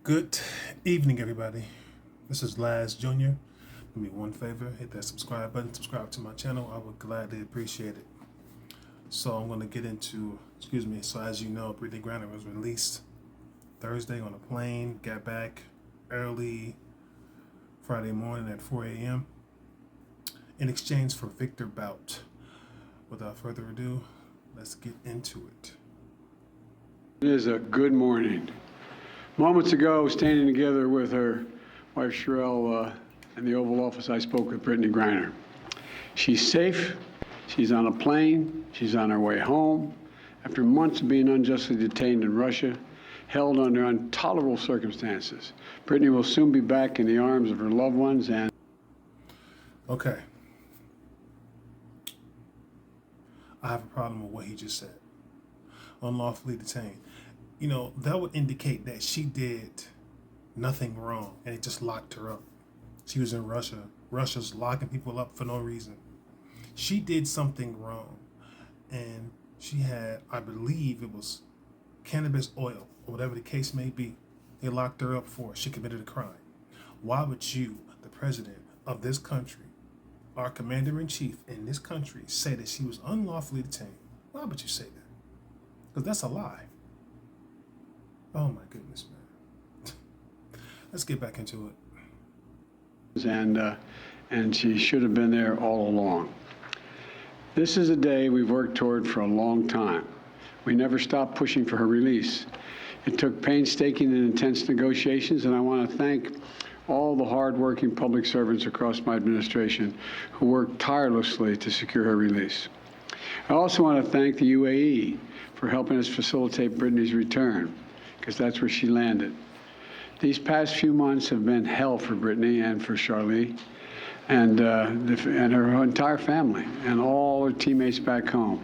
Good evening, everybody. This is Laz Jr. Do me one favor, hit that subscribe button, subscribe to my channel. I would gladly appreciate it. So I'm going to get into, so as you know, Britney Griner was released Thursday on a plane, got back early Friday morning at 4 a.m. in exchange for Victor Bout. Without further ado, let's get into it. It is a good morning. Moments ago, standing together with her wife Sherelle in the Oval Office, I spoke with Britney Griner. She's safe. She's on a plane. She's on her way home. After months of being unjustly detained in Russia, held under intolerable circumstances, Britney will soon be back in the arms of her loved ones and... Okay. I have a problem with what he just said. Unlawfully detained. You know, that would indicate that she did nothing wrong and it just locked her up. She was in Russia. Russia's locking people up for no reason. She did something wrong and she had, I believe it was cannabis oil or whatever the case may be. They locked her up for it. She committed a crime. Why would you, the president of this country, our commander-in-chief in this country, say that she was unlawfully detained? Why would you say that? Because that's a lie. Oh my goodness, man. Let's get back into it. And she should have been there all along. This is a day we've worked toward for a long time. We never stopped pushing for her release. It took painstaking and intense negotiations, and I want to thank all the hard-working public servants across my administration who worked tirelessly to secure her release. I also want to thank the UAE for helping us facilitate Britney's return, because that's where she landed. These past few months have been hell for Britney and for Charlie and her entire family and all her teammates back home.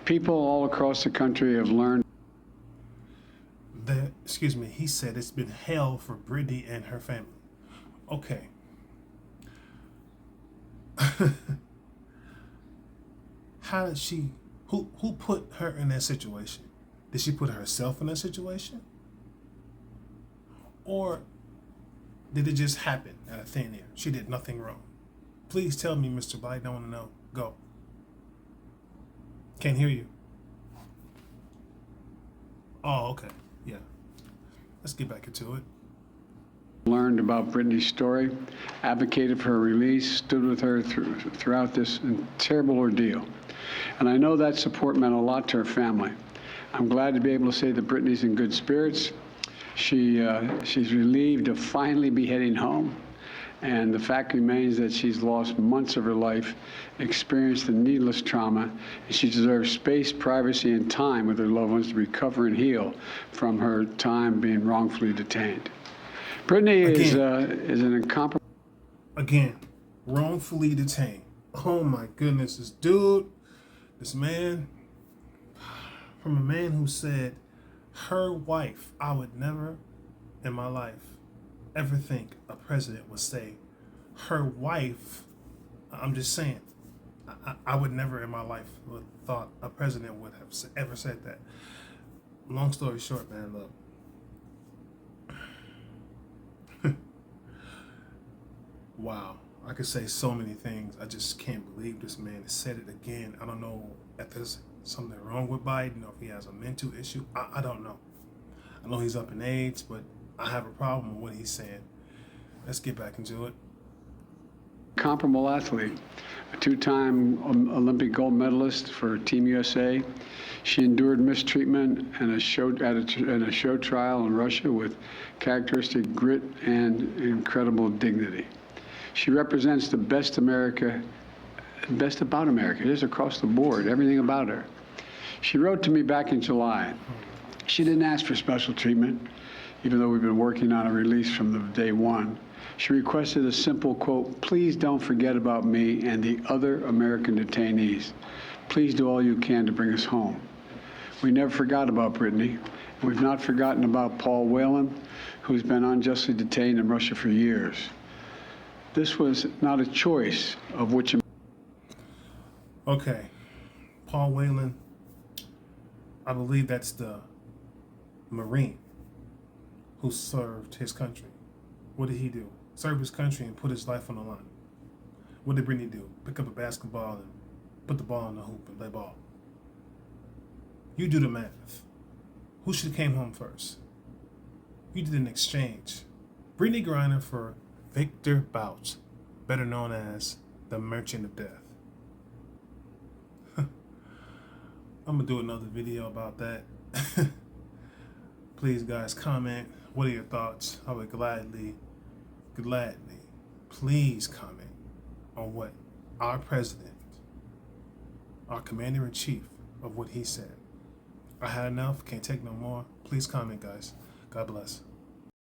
People all across the country have learned that, he said it's been hell for Britney and her family. Okay. How did she, who put her in that situation? Did she put herself in that situation? Or did it just happen out of thin air? She did nothing wrong. Please tell me, Mr. Biden. I want to know. Go. Can't hear you. Oh, okay. Yeah. Let's get back into it. Learned about Britney's story, advocated for her release, stood with her throughout this terrible ordeal. And I know that support meant a lot to her family. I'm glad to be able to say that Britney's in good spirits. She's relieved to finally be heading home. And the fact remains that she's lost months of her life, experienced a needless trauma, and she deserves space, privacy, and time with her loved ones to recover and heal from her time being wrongfully detained. Britney is an incomparable... Again, wrongfully detained. Oh my goodness, this man, from a man who said, her wife, I would never in my life ever think a president would say, her wife, I'm just saying, I would never in my life would thought a president would have ever said that. Long story short, man, look. Wow, I could say so many things. I just can't believe this man said it again. I don't know if there's something wrong with Biden, or if he has a mental issue. I don't know. I know he's up in age, but I have a problem with what he's saying. Let's get back into it. Comparable athlete, a two-time Olympic gold medalist for Team USA. She endured mistreatment in a show trial in Russia with characteristic grit and incredible dignity. She represents the best about America. It is across the board, everything about her. She wrote to me back in July. She didn't ask for special treatment, even though we've been working on a release from the day one. She requested a simple quote, "Please don't forget about me and the other American detainees. Please do all you can to bring us home." We never forgot about Britney. We've not forgotten about Paul Whelan, who's been unjustly detained in Russia for years. This was not a choice of which... Okay, Paul Whelan, I believe that's the Marine who served his country. What did he do? Serve his country and put his life on the line. What did Britney do? Pick up a basketball and put the ball in the hoop and play ball. You do the math. Who should have came home first? You did an exchange. Britney Griner for Victor Bouch, better known as the Merchant of Death. I'm gonna do another video about that. Please, guys, comment. What are your thoughts? I would gladly, please comment on what our president, our commander-in-chief, of what he said. I had enough. Can't take no more. Please comment, guys. God bless.